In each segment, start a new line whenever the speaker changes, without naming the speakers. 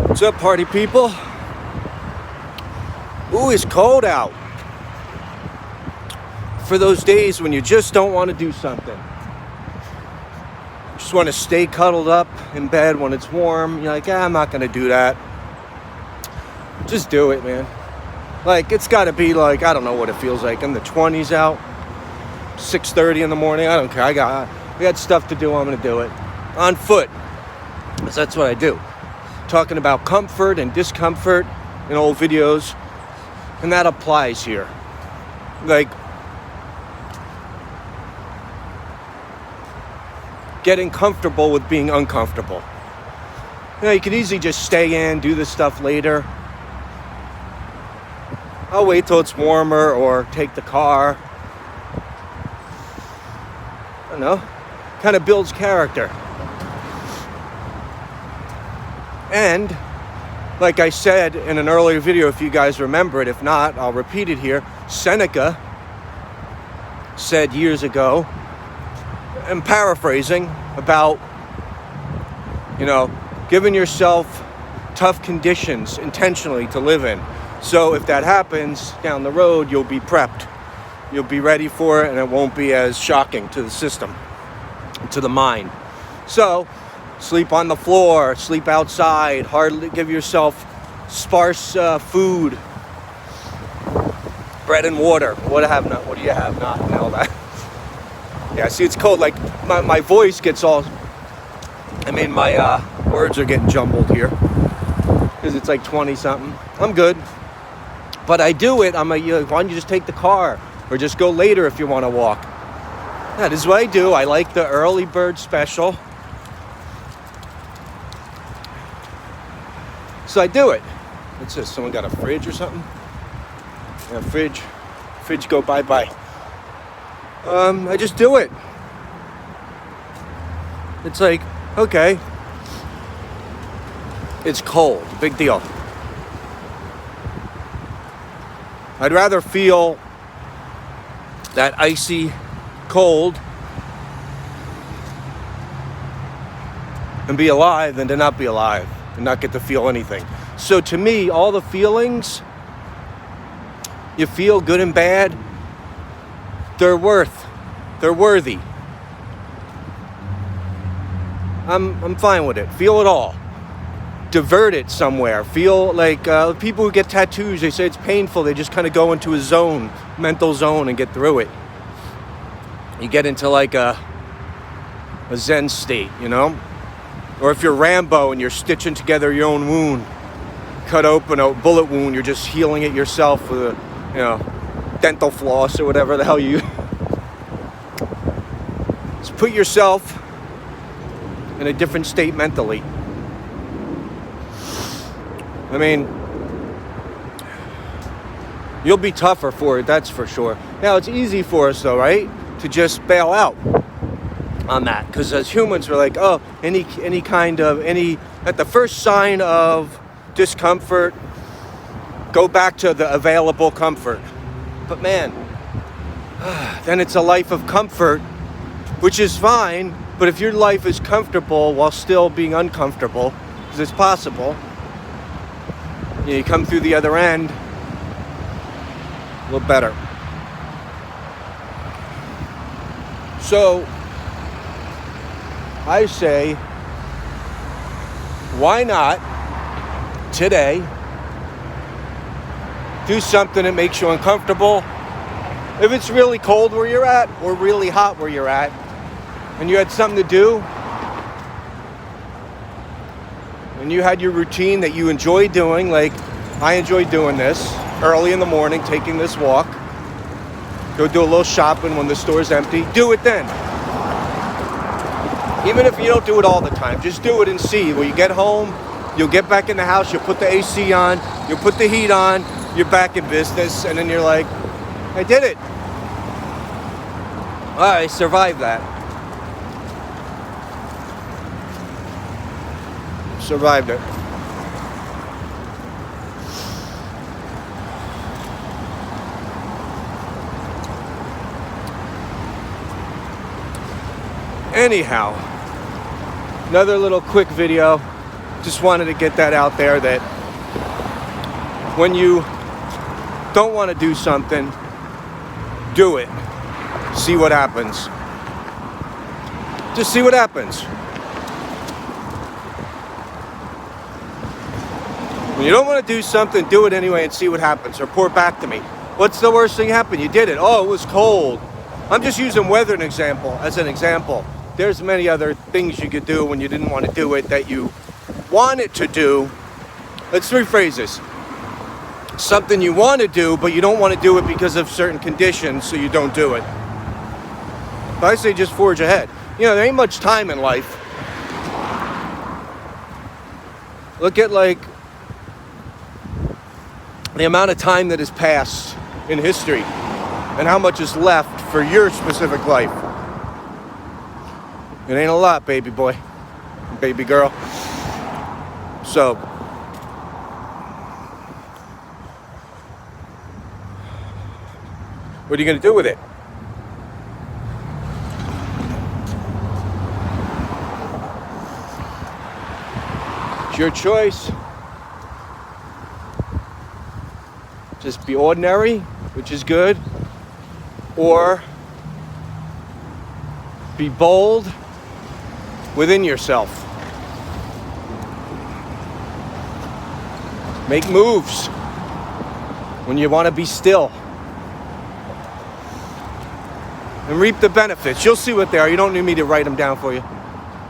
What's up, party people? Ooh, it's cold out. For those days when you just don't want to do something. You just want to stay cuddled up in bed when it's warm. You're like, I'm not going to do that. Just do it, man. Like, it's got to be like, I don't know what it feels like. In the 20s out. 6:30 in the morning. I don't care. I got stuff to do. I'm going to do it. On foot. Because that's what I do. Talking about comfort and discomfort in old videos. And that applies here. Like, getting comfortable with being uncomfortable. You know, you could easily just stay in, do this stuff later. I'll wait till it's warmer or take the car. I don't know. Kind of builds character. And, like I said in an earlier video, if you guys remember it, if not, I'll repeat it here. Seneca said years ago, I'm paraphrasing, about, giving yourself tough conditions intentionally to live in. So if that happens down the road, you'll be prepped. You'll be ready for it, and it won't be as shocking to the system, to the mind. So, sleep on the floor, sleep outside, hardly give yourself sparse food, bread and water. What do you have? Nothing, all that. Yeah, see, it's cold. Like, my voice gets all... my words are getting jumbled here. Because it's like 20-something. I'm good. But I do it. I'm like, why don't you just take the car? Or just go later if you want to walk. That is what I do. I like the early bird special. So I do it. What's this? Someone got a fridge or something? Yeah, fridge. Fridge go bye-bye. I just do it. It's like, okay. It's cold. Big deal. I'd rather feel that icy cold and be alive than to not be alive and not get to feel anything. So to me, all the feelings you feel, good and bad, they're worthy. I'm fine with it. Feel it all. Divert it somewhere. Feel like people who get tattoos, they say it's painful. They just kind of go into a zone, mental zone, and get through it. You get into like a Zen state, Or if you're Rambo and you're stitching together your own wound, cut open a bullet wound, you're just healing it yourself with a, dental floss or whatever the hell you... Just put yourself in a different state mentally. You'll be tougher for it, that's for sure. Now, it's easy for us, though, right? To just bail out on that. Because as humans, we're like, at the first sign of discomfort, go back to the available comfort. But man, then it's a life of comfort, which is fine. But if your life is comfortable while still being uncomfortable, because it's possible, you come through the other end a little better. So, I say, why not today do something that makes you uncomfortable? If it's really cold where you're at or really hot where you're at, and you had something to do, and you had your routine that you enjoy doing, like I enjoy doing this early in the morning, taking this walk, go do a little shopping when the store's empty, do it then. Even if you don't do it all the time, just do it and see. When you get home, you'll get back in the house, you'll put the AC on, you'll put the heat on, you're back in business, and then you're like, I did it. I survived that. Survived it. Anyhow, another little quick video. Just wanted to get that out there, that when you don't want to do something, do it. See what happens. Just see what happens. When you don't want to do something, do it anyway and see what happens. Report back to me. What's the worst thing happened? You did it. Oh, it was cold. I'm just using weather as an example. There's many other things you could do when you didn't want to do it that you wanted to do. Let's rephrase this. Something you want to do, but you don't want to do it because of certain conditions, so you don't do it. But I say just forge ahead. You know, there ain't much time in life. Look at like the amount of time that has passed in history and how much is left for your specific life. It ain't a lot, baby boy, baby girl. So, what are you going to do with it? It's your choice. Just be ordinary, which is good, or be bold within yourself. Make moves when you want to be still. And reap the benefits. You'll see what they are. You don't need me to write them down for you.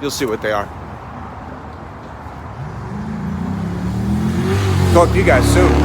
You'll see what they are. Talk to you guys soon.